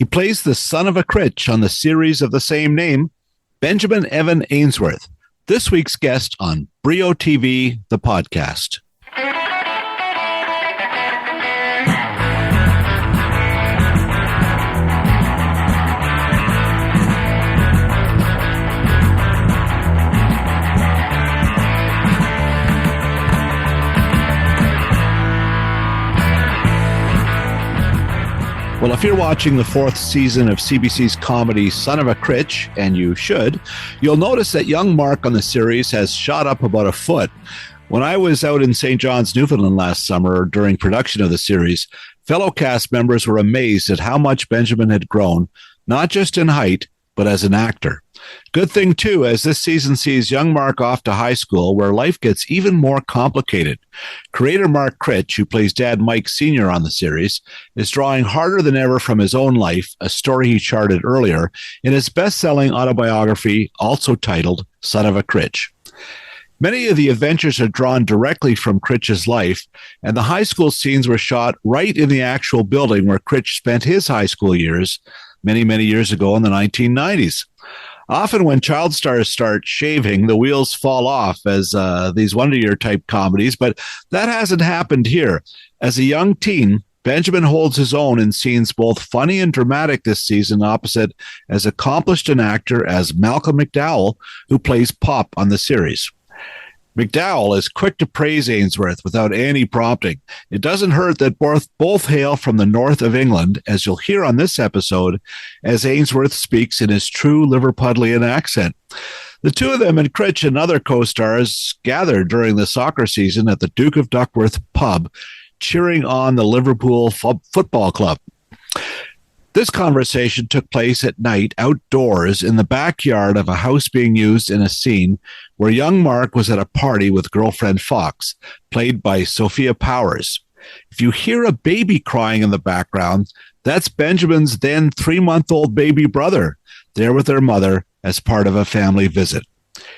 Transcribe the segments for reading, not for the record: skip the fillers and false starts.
He plays the son of a Critch on the series of the same name, Benjamin Evan Ainsworth, this week's guest on Brio TV, the podcast. Well, if you're watching the fourth season of CBC's comedy Son of a Critch, and you should, you'll notice that young Mark on the series has shot up about a foot. When I was out in St. John's, Newfoundland last summer during production of the series, fellow cast members were amazed at how much Benjamin had grown, not just in height, but as an actor. Good thing, too, as this season sees young Mark off to high school, where life gets even more complicated. Creator Mark Critch, who plays Dad Mike Sr. on the series, is drawing harder than ever from his own life, a story he charted earlier, in his best-selling autobiography, also titled Son of a Critch. Many of the adventures are drawn directly from Critch's life, and the high school scenes were shot right in the actual building where Critch spent his high school years, many, many years ago in the 1990s. Often when child stars start shaving, the wheels fall off as these Wonder Year type comedies, but that hasn't happened here. As a young teen, Benjamin holds his own in scenes both funny and dramatic this season, opposite as accomplished an actor as Malcolm McDowell, who plays Pop on the series. McDowell is quick to praise Ainsworth without any prompting. It doesn't hurt that both hail from the north of England, as you'll hear on this episode, as Ainsworth speaks in his true Liverpudlian accent. The two of them and Critch and other co-stars gathered during the soccer season at the Duke of Duckworth pub, cheering on the Liverpool Football Club. This conversation took place at night outdoors in the backyard of a house being used in a scene where young Mark was at a party with girlfriend Fox, played by Sophia Powers. If you hear a baby crying in the background, that's Benjamin's then 3-month-old baby brother, there with their mother as part of a family visit.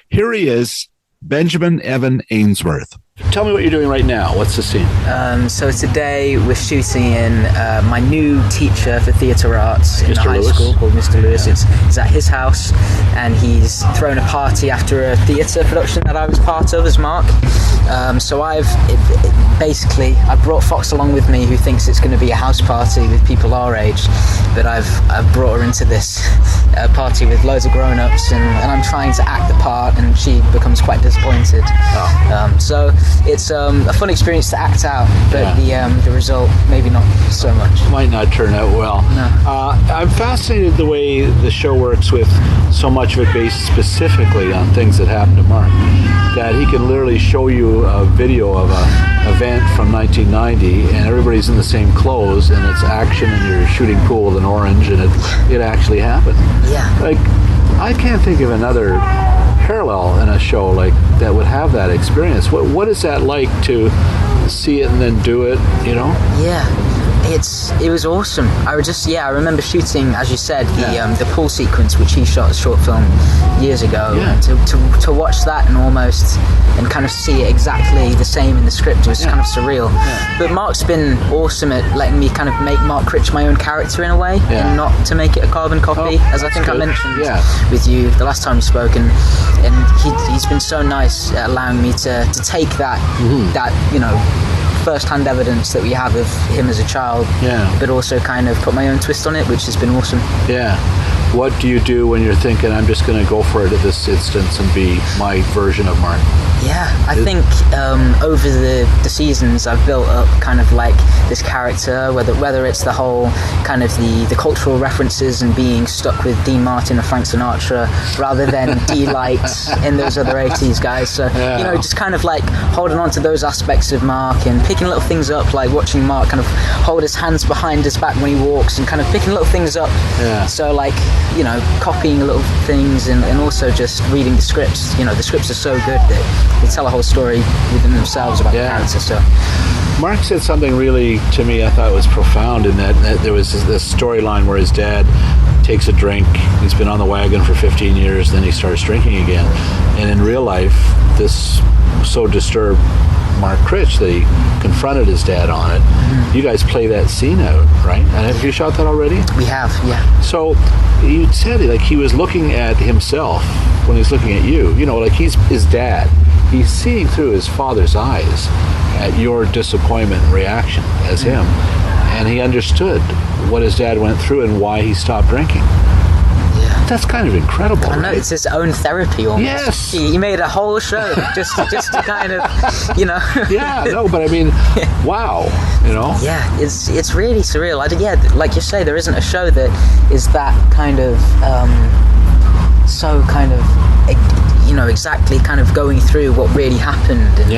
Here he is, Benjamin Evan Ainsworth. Tell me what you're doing right now. What's the scene? So today we're shooting in my new teacher for theatre arts in the high school called Mr. Lewis. Yeah. It's at his house, and he's thrown a party after a theatre production that I was part of as Mark. So I brought Fox along with me, who thinks it's going to be a house party with people our age, but I've brought her into this party with loads of grown-ups, and I'm trying to act the part, and she becomes quite disappointed. Oh. So it's a fun experience to act out, but the result maybe not so much. Might not turn out well. No. I'm fascinated the way the show works with so much of it based specifically on things that happened to Mark, that he can literally show you a video of an event from 1990 and everybody's in the same clothes and it's action and you're shooting pool with an orange and it actually happened. Yeah. Like, I can't think of another parallel in a show like that would have that experience. What is that like to see it and then do it, you know? Yeah. It was awesome. I remember shooting, as you said, the pool sequence, which he shot as a short film years ago. Yeah. To watch that and kind of see it exactly the same in the script was kind of surreal. Yeah. But Mark's been awesome at letting me kind of make Mark Critch my own character in a way, and not to make it a carbon copy, as I think I mentioned with you the last time we spoke. And he's been so nice at allowing me to take that first-hand evidence that we have of him as a child, but also kind of put my own twist on it, which has been awesome. Yeah. What do you do when you're thinking, I'm just going to go for it at this instance and be my version of Mark? Yeah, I think over the seasons I've built up kind of like this character, whether it's the whole kind of the cultural references and being stuck with Dean Martin or Frank Sinatra rather than D-Light and those other 80s guys. So, just kind of like holding on to those aspects of Mark and picking little things up, like watching Mark kind of hold his hands behind his back when he walks and kind of picking little things up. Yeah. So like, copying little things and also just reading the scripts. The scripts are so good that they tell a whole story within themselves about the character. So Mark said something really, to me, I thought was profound in that there was this storyline where his dad takes a drink, he's been on the wagon for 15 years, then he starts drinking again. And in real life, this so disturbed Mark Critch that he confronted his dad on it. You guys play that scene out, right? And have you shot that already? We have, yeah. So you said like he was looking at himself when he's looking at you. You know, like he's his dad. He's seeing through his father's eyes at your disappointment and reaction as him. And he understood what his dad went through and why he stopped drinking. Yeah. That's kind of incredible. I know, right? it's his own therapy almost. Yes. He made a whole show just to kind of, you know. Yeah, no, but I mean, wow, you know. Yeah, it's really surreal. Like you say, there isn't a show that is that kind of so kind of, you know, exactly kind of going through what really happened. And,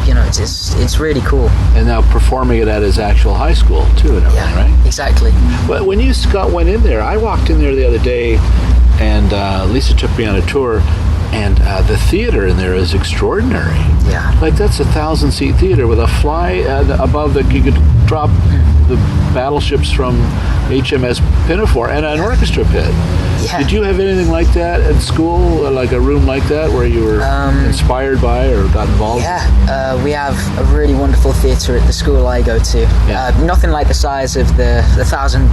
you know, it's really cool. And now performing it at his actual high school too, and everything, right? Exactly. But when you, Scott, went in there, I walked in there the other day, and Lisa took me on a tour, and the theater in there is extraordinary. Yeah. Like that's a 1,000-seat theater with a fly above that you could drop the battleships from HMS Pinafore and an orchestra pit. Yeah. Did you have anything like that at school, like a room like that where you were inspired by or got involved? Yeah, we have a really wonderful theatre at the school I go to. Yeah. Nothing like the size of the 1,000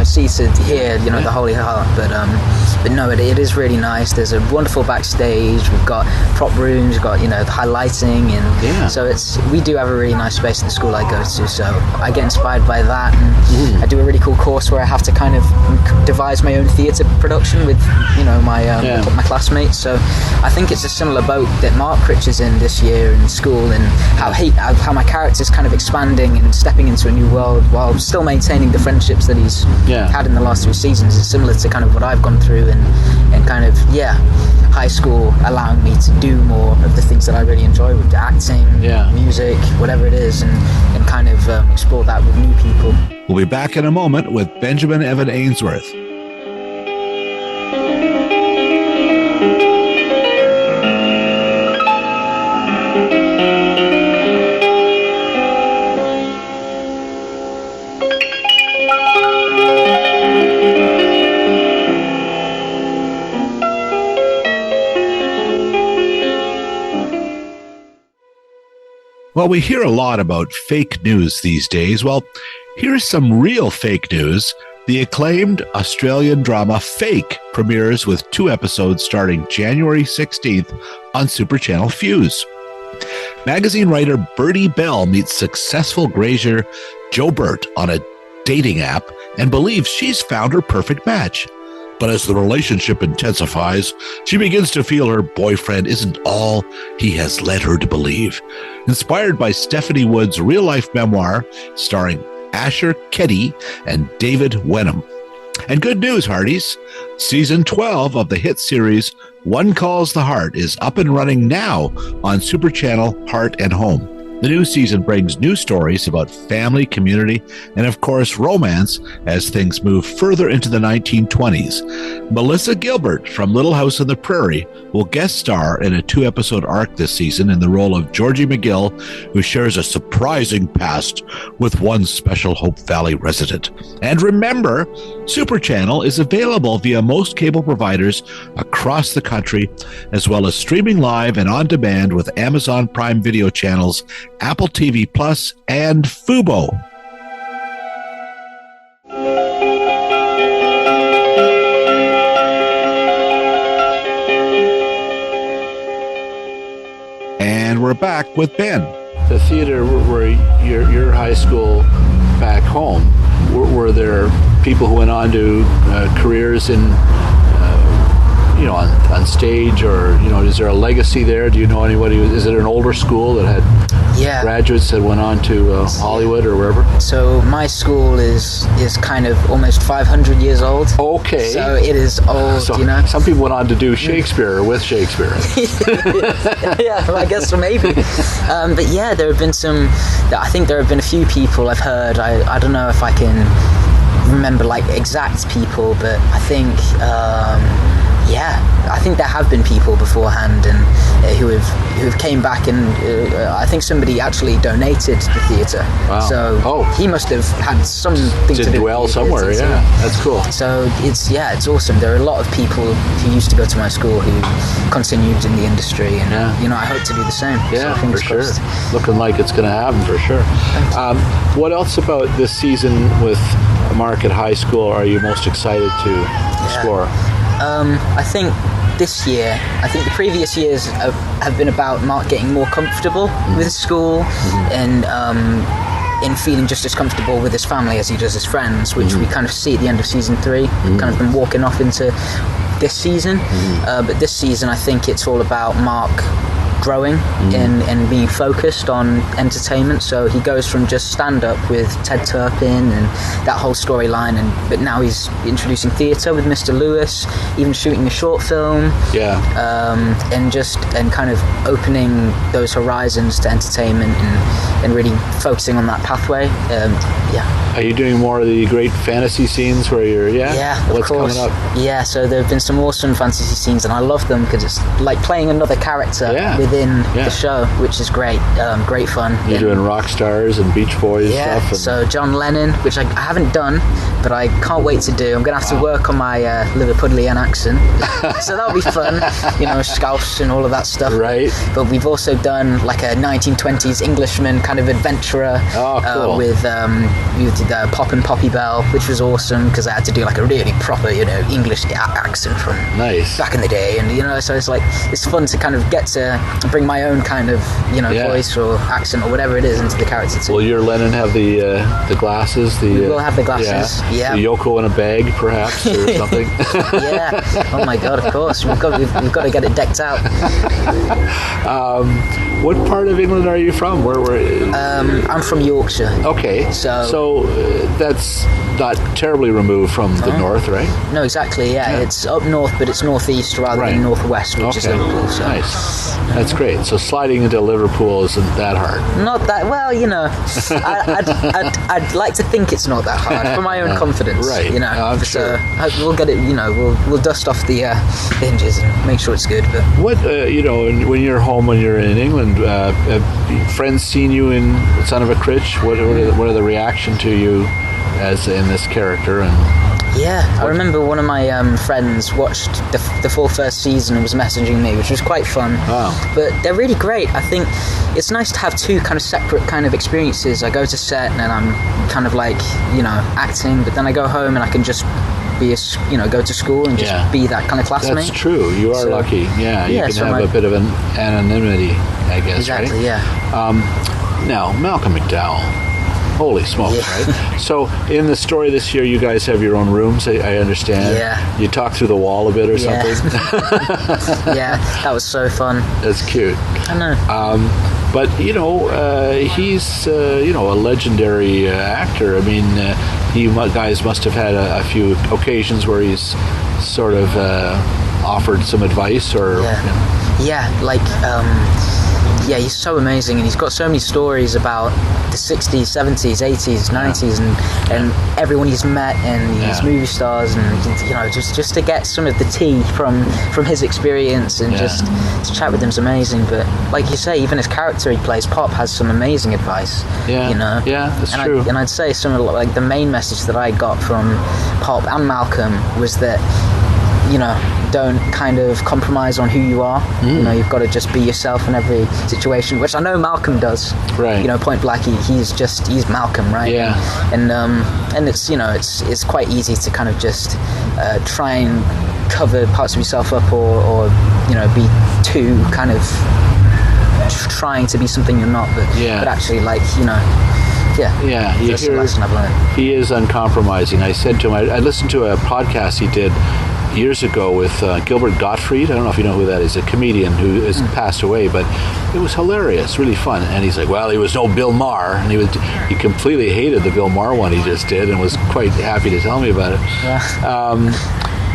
seated here, you know, the Holy Heart. But no, it is really nice. There's a wonderful backstage. We've got prop rooms. We've got, you know, the high lighting, and so we do have a really nice space at the school I go to. So I get inspired by that, and I do a really cool course where I have to kind of devise my own theatre production with, you know, my classmates. So I think it's a similar boat that Mark Critch is in this year in school, and how my character's kind of expanding and stepping into a new world while still maintaining the friendships that he's had in the last 3 seasons. It's similar to kind of what I've gone through, and kind of high school allowing me to do more of the things that I really enjoy with acting, music, whatever it is, and kind of explore that with new people. We'll be back in a moment with Benjamin Evan Ainsworth. Well, we hear a lot about fake news these days. Well, here's some real fake news. The acclaimed Australian drama Fake premieres with 2 episodes starting January 16th on Super Channel Fuse. Magazine writer Bertie Bell meets successful grazier Joe Burt on a dating app and believes she's found her perfect match. But as the relationship intensifies, she begins to feel her boyfriend isn't all he has led her to believe. Inspired by Stephanie Wood's real-life memoir starring Asher Keddy and David Wenham. And good news, Hearties. Season 12 of the hit series One Calls the Heart is up and running now on Super Channel Heart and Home. The new season brings new stories about family, community, and of course romance as things move further into the 1920s. Melissa Gilbert from Little House on the Prairie will guest star in a 2-episode arc this season in the role of Georgie McGill, who shares a surprising past with one special Hope Valley resident. And remember, Super Channel is available via most cable providers across the country, as well as streaming live and on demand with Amazon Prime Video channels, Apple TV Plus, and Fubo. And we're back with Ben. The theater where your high school back home, were there people who went on to careers in on stage, or is there a legacy there? Do you know anybody? Is it an older school that had graduates that went on to Hollywood or wherever? So my school is kind of almost 500 years old. Okay. So it is old, so you know. Some people went on to do Shakespeare or with Shakespeare. Yeah, well, I guess so, maybe. But yeah, there have been I think there have been a few people I've heard. I don't know if I can remember like exact people, but I think I think there have been people beforehand and who have came back, and I think somebody actually donated to the theatre. Wow. So he must have had something to do dwell with somewhere. it. Yeah, that's cool. So it's awesome. There are a lot of people who used to go to my school who continued in the industry, and I hope to do the same. Yeah, so for sure. Looking like it's going to happen for sure. What else about this season with Mark at high school are you most excited to explore? I think this year, I think the previous years have been about Mark getting more comfortable with school and in feeling just as comfortable with his family as he does his friends, which we kind of see at the end of season 3. Kind of been walking off into this season, but this season I think it's all about Mark growing and being focused on entertainment. So he goes from just stand-up with Ted Turpin and that whole storyline, but now he's introducing theatre with Mr. Lewis, even shooting a short film, and kind of opening those horizons to entertainment and really focusing on that pathway. Are you doing more of the great fantasy scenes where you're of course. Coming up? Yeah, so there have been some awesome fantasy scenes, and I love them because it's like playing another character within the show, which is great. Great fun. You're doing rock stars and Beach Boys stuff. So John Lennon, which I haven't done, but I can't wait to do. I'm going to have to work on my Liverpudlian accent. So that'll be fun, Scouse and all of that stuff. Right. But we've also done like a 1920s Englishman kind of adventurer cool. with Pop and Poppy Bell, which was awesome because I had to do like a really proper, English accent from back in the day, and so it's fun to kind of get to bring my own kind of voice or accent or whatever it is into the character too. Will your Lennon have the glasses? We will have the glasses. Yeah. The Yoko in a bag, perhaps, or something. Oh my God! Of course, we've got to get it decked out. What part of England are you from? Where? I'm from Yorkshire. Okay. So that's not terribly removed from the north, right? No, exactly. Yeah, it's up north, but it's northeast rather than northwest, which is Liverpool. So. Nice. That's great. So sliding into Liverpool isn't that hard. Not that well, I'd like to think it's not that hard for my own confidence. Right. I'm sure. We'll get it. We'll dust off the hinges and make sure it's good. But what when you're home, when you're in England, have friends seen you in Son of a Critch? What are the reaction to you as in this character? And I remember one of my friends watched the full first season and was messaging me, which was quite fun. Wow. But they're really great. I think it's nice to have two kind of separate kind of experiences. I go to set and I'm kind of like, acting, but then I go home and I can just be go to school and just be that kind of classmate. That's true. You are lucky. You can have a bit of an anonymity, I guess. Exactly. Right? Now, Malcolm McDowell. Holy smokes, right? So in the story this year, you guys have your own rooms, I understand. Yeah. You talk through the wall a bit or something? That was so fun. That's cute. I know. But, he's, a legendary actor. I mean, you guys must have had a few occasions where he's sort of offered some advice or... he's so amazing, and he's got so many stories about the 60s, 70s, 80s, 90s, and everyone he's met, and these movie stars, and just to get some of the tea from his experience and just to chat with him is amazing. But like you say, even his character he plays, Pop, has some amazing advice. That's true. And I'd say some of the main message that I got from Pop and Malcolm was that don't kind of compromise on who you are. You've got to just be yourself in every situation, which I know Malcolm does. Right. Point blank, he's Malcolm, right? Yeah. And it's it's quite easy to kind of just try and cover parts of yourself up or be too kind of trying to be something you're not, but actually that's the lesson I've learned. He is uncompromising. I said to him, I listened to a podcast he did years ago with Gilbert Gottfried. I don't know if you know who that is, a comedian who has passed away, but it was hilarious, really fun. And he's like, well, he was no Bill Maher, and he completely hated the Bill Maher one he just did and was quite happy to tell me about it.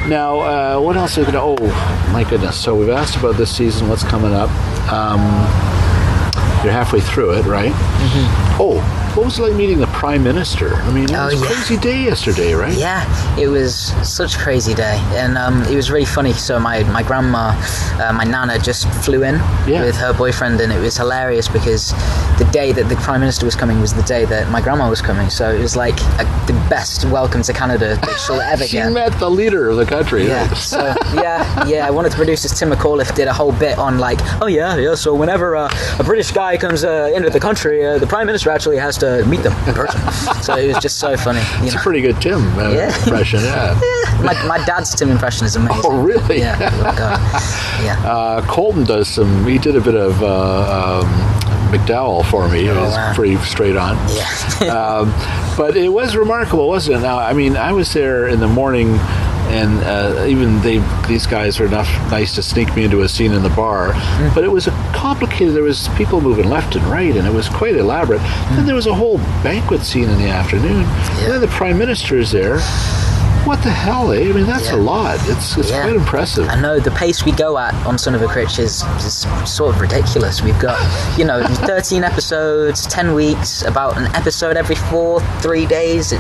Now, what else is going to... Oh, my goodness. So we've asked about this season, what's coming up. You're halfway through it, right? Mm-hmm. Oh, what was it like meeting the Prime Minister. I mean, it was a crazy day yesterday, right? Yeah, it was such a crazy day. And it was really funny. So my grandma, my nana, just flew in with her boyfriend, and it was hilarious because the day that the Prime Minister was coming was the day that my grandma was coming. So it was like the best welcome to Canada that she'll ever get. She met the leader of the country. Yeah, right? so, one of the producers, Tim McAuliffe, did a whole bit on like, so whenever a British guy comes into the country, the Prime Minister actually has to meet them in person. So it was just so funny. It's a pretty good Tim impression, My dad's Tim impression is amazing. Oh, really? Yeah. Colton does he did a bit of McDowell for me. It was pretty straight on. Yeah. But it was remarkable, wasn't it? Now, I mean, I was there in the morning, and even these guys were nice to sneak me into a scene in the bar. But it was complicated. There was people moving left and right, and it was quite elaborate. Then there was a whole banquet scene in the afternoon. And then the Prime Minister is there. What the hell, eh? I mean, that's a lot. It's quite impressive. I know the pace we go at on Son of a Critch is sort of ridiculous. We've got, 13 episodes, 10 weeks, about an episode every 3 days.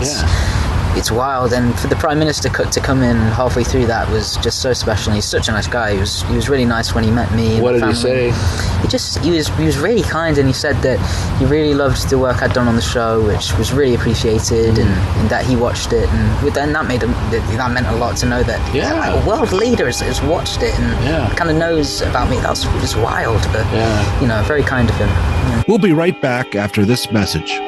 It's wild, and for the Prime Minister to come in halfway through that was just so special. And he's such a nice guy. He was really nice when he met me. What did he say? He was really kind, and he said that he really loved the work I'd done on the show, which was really appreciated, and that he watched it, and then that meant a lot to know that a world leader has watched it and kind of knows about me. That's just wild, but very kind of him. Yeah. We'll be right back after this message.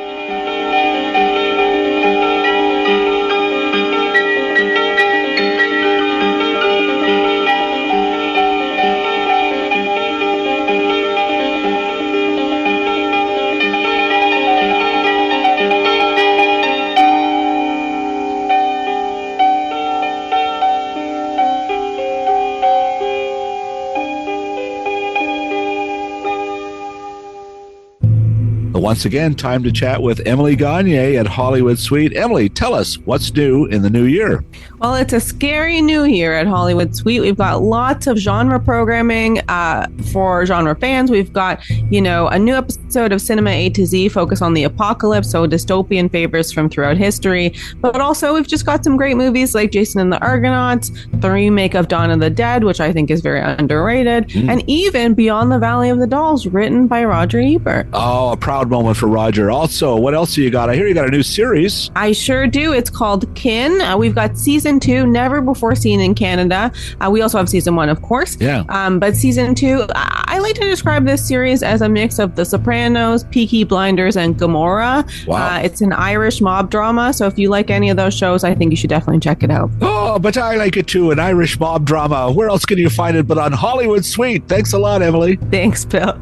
Once again, time to chat with Emily Gagne at Hollywood Suite. Emily, tell us what's new in the new year. Well, it's a scary new year at Hollywood Suite. We've got lots of genre programming for genre fans. We've got, a new episode of Cinema A to Z focused on the apocalypse, so dystopian favorites from throughout history. But also, we've just got some great movies like Jason and the Argonauts, the remake of Dawn of the Dead, which I think is very underrated, and even Beyond the Valley of the Dolls, written by Roger Ebert. Oh, a proud moment for Roger. Also, what else do you got? I hear you got a new series. I sure do. It's called Kin. We've got season 2, never before seen in Canada. We also have season 1, of course. Yeah. But season 2, I like to describe this series as a mix of The Sopranos, Peaky Blinders, and Gomorrah. Wow. It's an Irish mob drama, so if you like any of those shows, I think you should definitely check it out. Oh, but I like it too, an Irish mob drama. Where else can you find it but on Hollywood Suite? Thanks a lot, Emily. Thanks, Bill.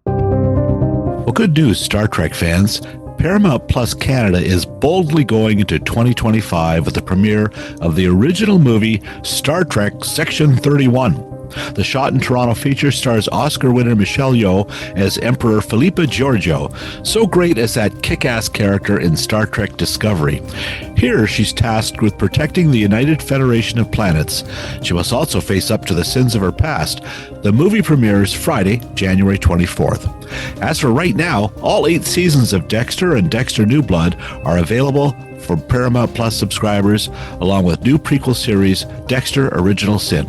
Well, good news, Star Trek fans. Paramount Plus Canada is boldly going into 2025 with the premiere of the original movie Star Trek Section 31. The shot in Toronto feature stars Oscar winner Michelle Yeoh as Emperor Philippa Georgiou, so great as that kick-ass character in Star Trek Discovery. Here, she's tasked with protecting the United Federation of Planets. She must also face up to the sins of her past. The movie premieres Friday, January 24th. As for right now, all 8 seasons of Dexter and Dexter New Blood are available for Paramount Plus subscribers, along with new prequel series Dexter Original Sin.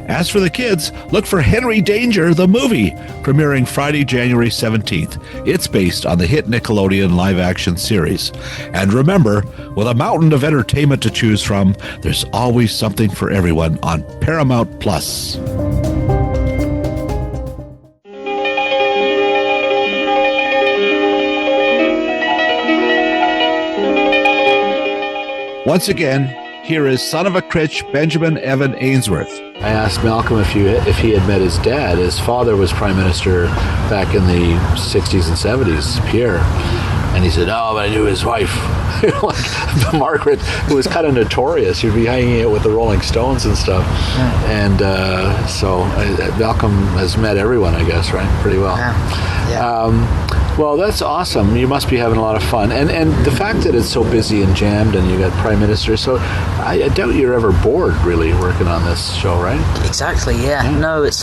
As for the kids, look for Henry Danger, the movie, premiering Friday, January 17th. It's based on the hit Nickelodeon live-action series. And remember, with a mountain of entertainment to choose from, there's always something for everyone on Paramount Plus. Once again, here is son of a Critch, Benjamin Evan Ainsworth. I asked Malcolm if he had met his dad. His father was Prime Minister back in the 60s and 70s, Pierre. And he said, but I knew his wife. Like Mark Critch, who was kind of notorious. He'd be hanging out with the Rolling Stones and stuff. And so Malcolm has met everyone, I guess, right? Pretty well. Well, that's awesome. You must be having a lot of fun. And the fact that it's so busy and jammed and you got Prime Minister, so I doubt you're ever bored really working on this show, right? Exactly, yeah. No, it's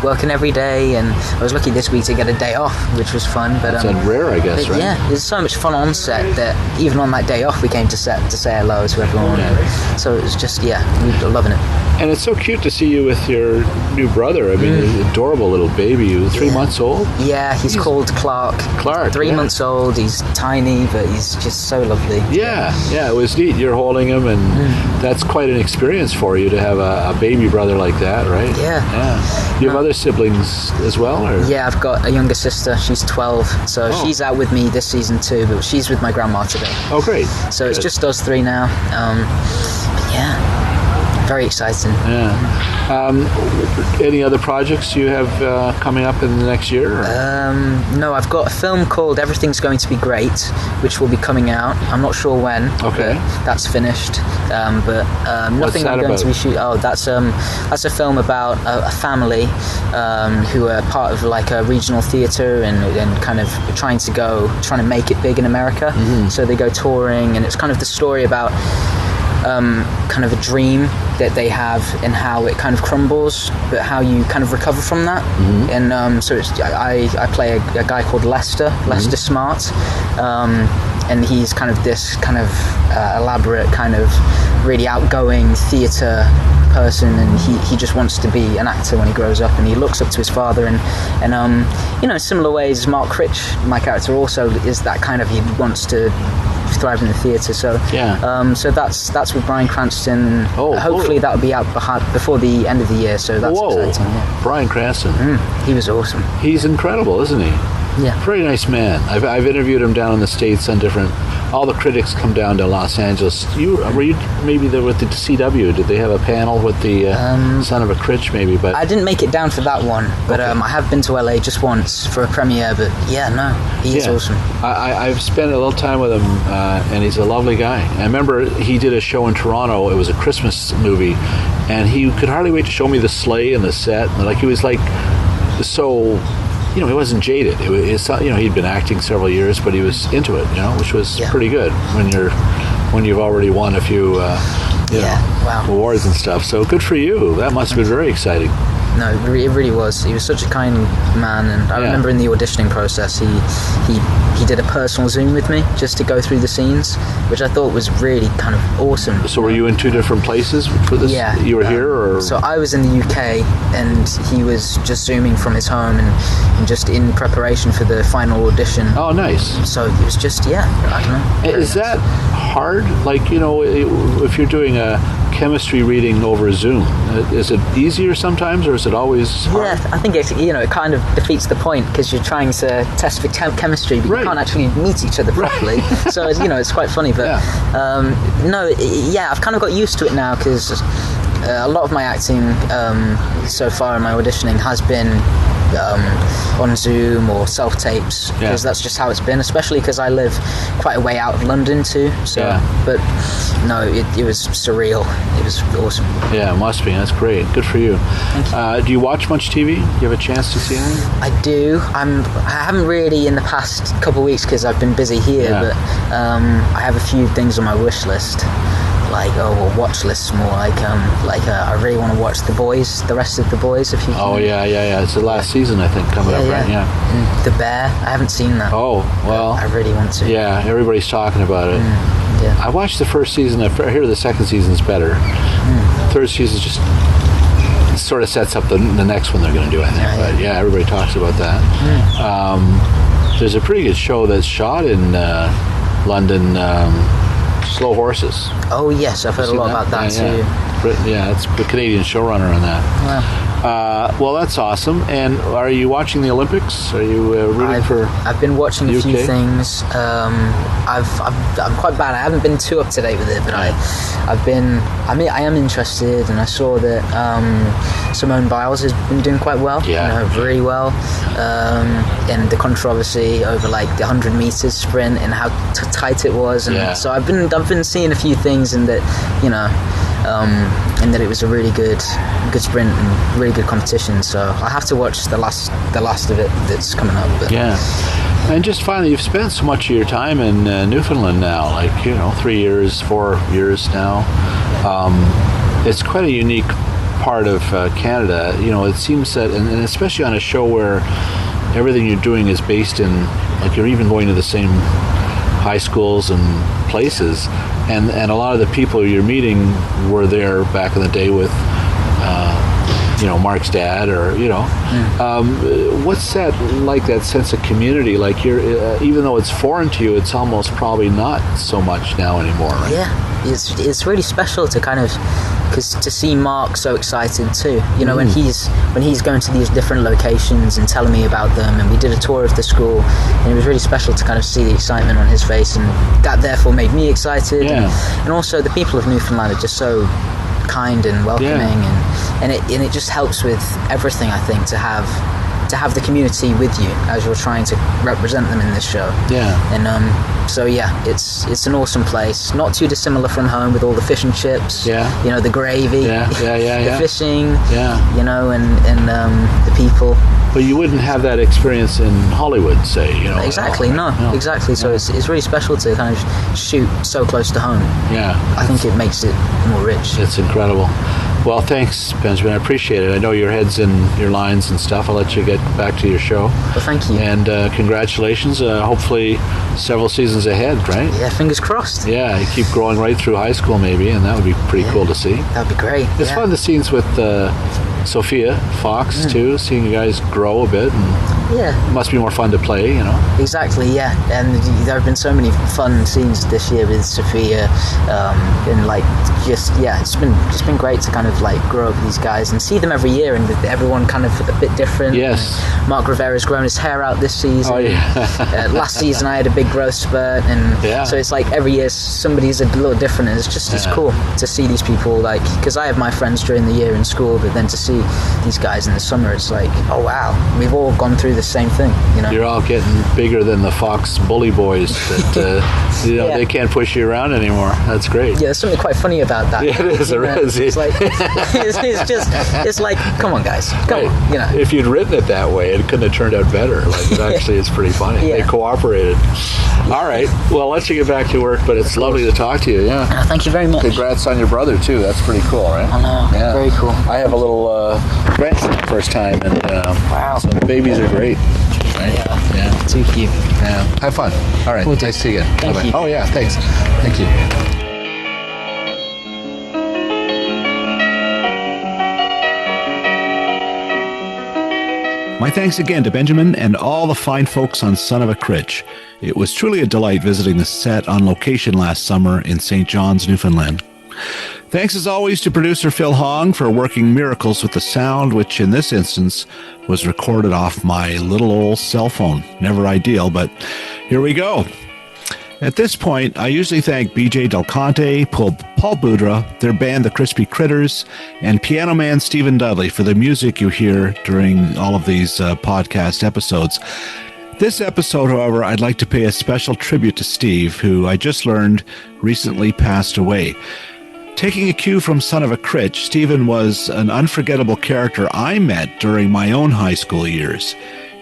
working every day, and I was lucky this week to get a day off, which was fun. But it's rare, I guess, right? Yeah, there's so much fun on set that even on that day off we came to set to say hello to everyone. And so it was just, we were loving it. And it's so cute to see you with your new brother. I mean, adorable little baby. He was 3 months old? Yeah, he's called Clark. Clark, 3 months old. He's tiny, but he's just so lovely. Yeah, it was neat. You're holding him, and that's quite an experience for you to have a baby brother like that, right? Yeah. You have other siblings as well? Or? Yeah, I've got a younger sister. She's 12, so she's out with me this season too, but she's with my grandma today. Oh, great. So it's just us three now. Very exciting. Yeah. Any other projects you have coming up in the next year? No, I've got a film called Everything's Going to Be Great, which will be coming out. I'm not sure when. Okay. That's finished. But nothing I'm going to be shooting. Oh, that's a film about a family who are part of like a regional theatre and kind of trying to make it big in America. So they go touring, and it's kind of the story about kind of a dream that they have and how it kind of crumbles, but how you kind of recover from that. And so I play a guy called Lester Smart, and he's kind of this kind of elaborate, kind of really outgoing theatre person, and he just wants to be an actor when he grows up, and he looks up to his father, and in similar ways, Mark Critch, my character, also is that kind of, he wants to thrive in the theatre. So so that's with Bryan Cranston, and hopefully that'll be out before the end of the year. So that's exciting. Yeah. Bryan Cranston, he was awesome. He's incredible, isn't he? Yeah, very nice man. I've interviewed him down in the States on different. All the critics come down to Los Angeles. Were you maybe there with the CW? Did they have a panel with the Son of a Critch? Maybe, but I didn't make it down for that one. But I have been to LA just once for a premiere. But he's awesome. I've spent a little time with him, and he's a lovely guy. I remember he did a show in Toronto. It was a Christmas movie, and he could hardly wait to show me the sleigh and the set. Like he was like so. He wasn't jaded. He'd been acting several years, but he was into it, which was pretty good when you've already won a few awards and stuff. So good for you. That must have been very exciting. No, it really was. He was such a kind man, and I remember in the auditioning process, he did a personal Zoom with me just to go through the scenes, which I thought was really kind of awesome. So were you in two different places for this? Yeah. You were here, or? So I was in the UK, and he was just Zooming from his home and just in preparation for the final audition. Oh, nice. So it was just, I don't know. Is that hard? Like, if you're doing a chemistry reading over Zoom, is it easier sometimes, or is it always hard? Yeah, I think it kind of defeats the point, because you're trying to test for chemistry, but you can't actually meet each other properly. So it's quite funny, but I've kind of got used to it now, because a lot of my acting so far in my auditioning has been on Zoom or self-tapes, because that's just how it's been, especially because I live quite a way out of London too. So, but no, it was surreal. It was awesome. Yeah, it must be. That's great. Good for you. Thank you. Do you watch much TV? Do you have a chance to see anything? I do. I haven't really in the past couple of weeks because I've been busy here, but I have a few things on my wish list. Watch lists more. I really want to watch the rest of The Boys. If you. Oh yeah. It's the last season, I think, coming up, right? Yeah. The Bear. I haven't seen that. Oh well. I really want to. Yeah, everybody's talking about it. I watched the first season. I hear the second season's better. Third season just sort of sets up the next one they're going to do, I think. But everybody talks about that. There's a pretty good show that's shot in London. Slow Horses. Oh yes, I've heard a lot about that too. Yeah, it's the Canadian showrunner on that. Wow. Well, that's awesome. And are you watching the Olympics? Are you rooting for? I've been watching a few things. I'm quite bad. I haven't been too up to date with it, but I am interested, and I saw that Simone Biles has been doing quite well. Really well. And the controversy over the 100 meters sprint and how tight it was, and so I've been seeing a few things, and that and that it was a really good sprint and really good competition. So I have to watch the last of it that's coming up. But. And just finally, you've spent so much of your time in Newfoundland now, like 3 years, 4 years now. It's quite a unique part of Canada. It seems that, and especially on a show where everything you're doing is based in, like you're even going to the same high schools and places, and a lot of the people you're meeting were there back in the day with Mark's dad, or what's that like, that sense of community? Like you're even though it's foreign to you, it's almost probably not so much now anymore, right? Yeah, it's really special to kind of, because to see Mark so excited too, when he's going to these different locations and telling me about them, and we did a tour of the school, and it was really special to kind of see the excitement on his face, and that therefore made me excited. Yeah. And also the people of Newfoundland are just so kind and welcoming, and it just helps with everything, I think, to have the community with you as you're trying to represent them in this show. Yeah. And so it's an awesome place, not too dissimilar from home, with all the fish and chips. Yeah. The gravy. The fishing. Yeah. And the people. But you wouldn't have that experience in Hollywood, say, Exactly. No. Exactly. So it's really special to kind of shoot so close to home. Yeah. I think it makes it more rich. It's incredible. Well, thanks, Benjamin. I appreciate it. I know your head's in your lines and stuff. I'll let you get back to your show. Well, thank you. And congratulations. Hopefully several seasons ahead, right? Yeah, fingers crossed. Yeah, you keep growing right through high school maybe, and that would be pretty cool to see. That'd be great. It's fun, the scenes with Sophia Fox, too, seeing you guys grow a bit. And it must be more fun to play, Exactly, yeah. And there have been so many fun scenes this year with Sophia, and it's been great to kind of grow up with these guys and see them every year, and with everyone kind of a bit different. Yes. And Mark Rivera's grown his hair out this season. Oh, yeah. Last season I had a big growth spurt, and so it's like every year somebody's a little different, and it's cool to see these people, because I have my friends during the year in school, but then to see these guys in the summer, it's like, oh wow, we've all gone through the same thing. You're all getting bigger than the Fox bully boys that they can't push you around anymore. That's great. Yeah, there's something quite funny about that. Yeah, it is. It's like it's like, come on guys, come on. If you'd written it that way, it couldn't have turned out better. It actually is pretty funny. They cooperated. All right, well, I'll let you get back to work, but it's lovely to talk to you. Yeah. Thank you very much. Congrats on your brother too. That's pretty cool, right? I know. Yeah. Very cool. I have a little grandson first time, and wow. So the babies are great. Right? Yeah. Too cute. Yeah. Have fun. All right. Nice to see you again. Thank Bye-bye. you. Oh yeah. Thanks. Thank you. My thanks again to Benjamin and all the fine folks on Son of a Critch. It was truly a delight visiting the set on location last summer in St. John's, Newfoundland. Thanks as always to producer Phil Hong for working miracles with the sound, which in this instance was recorded off my little old cell phone. Never ideal, but here we go. At this point, I usually thank BJ Del Conte, Paul Boudra, their band The Crispy Critters, and piano man Stephen Dudley for the music you hear during all of these podcast episodes. This episode, however, I'd like to pay a special tribute to Steve, who I just learned recently passed away. Taking a cue from Son of a Critch, Stephen was an unforgettable character I met during my own high school years.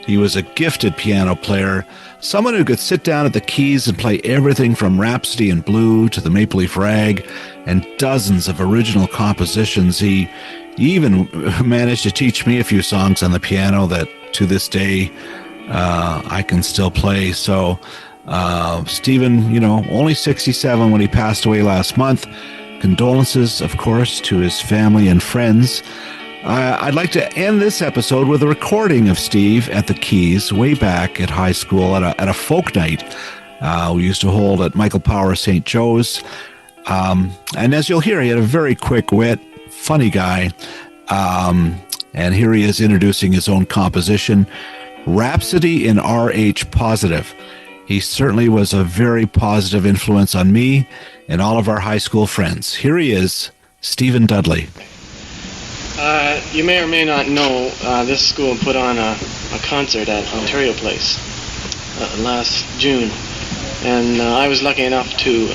He was a gifted piano player, someone who could sit down at the keys and play everything from Rhapsody in Blue to the Maple Leaf Rag and dozens of original compositions. He even managed to teach me a few songs on the piano that to this day I can still play. So Stephen, only 67 when he passed away last month. Condolences, of course, to his family and friends. I'd like to end this episode with a recording of Steve at the keys way back at high school at a folk night we used to hold at Michael Power St. Joe's. And as you'll hear, he had a very quick wit, funny guy. And here he is introducing his own composition, Rhapsody in RH Positive. He certainly was a very positive influence on me and all of our high school friends. Here he is, Stephen Dudley. You may or may not know, this school put on a concert at Ontario Place last June, and I was lucky enough to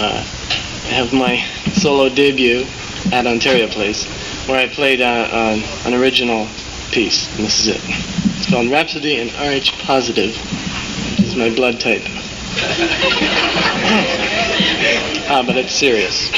have my solo debut at Ontario Place, where I played an original piece, and this is it. It's called Rhapsody in RH Positive, which is is my blood type. But it's serious.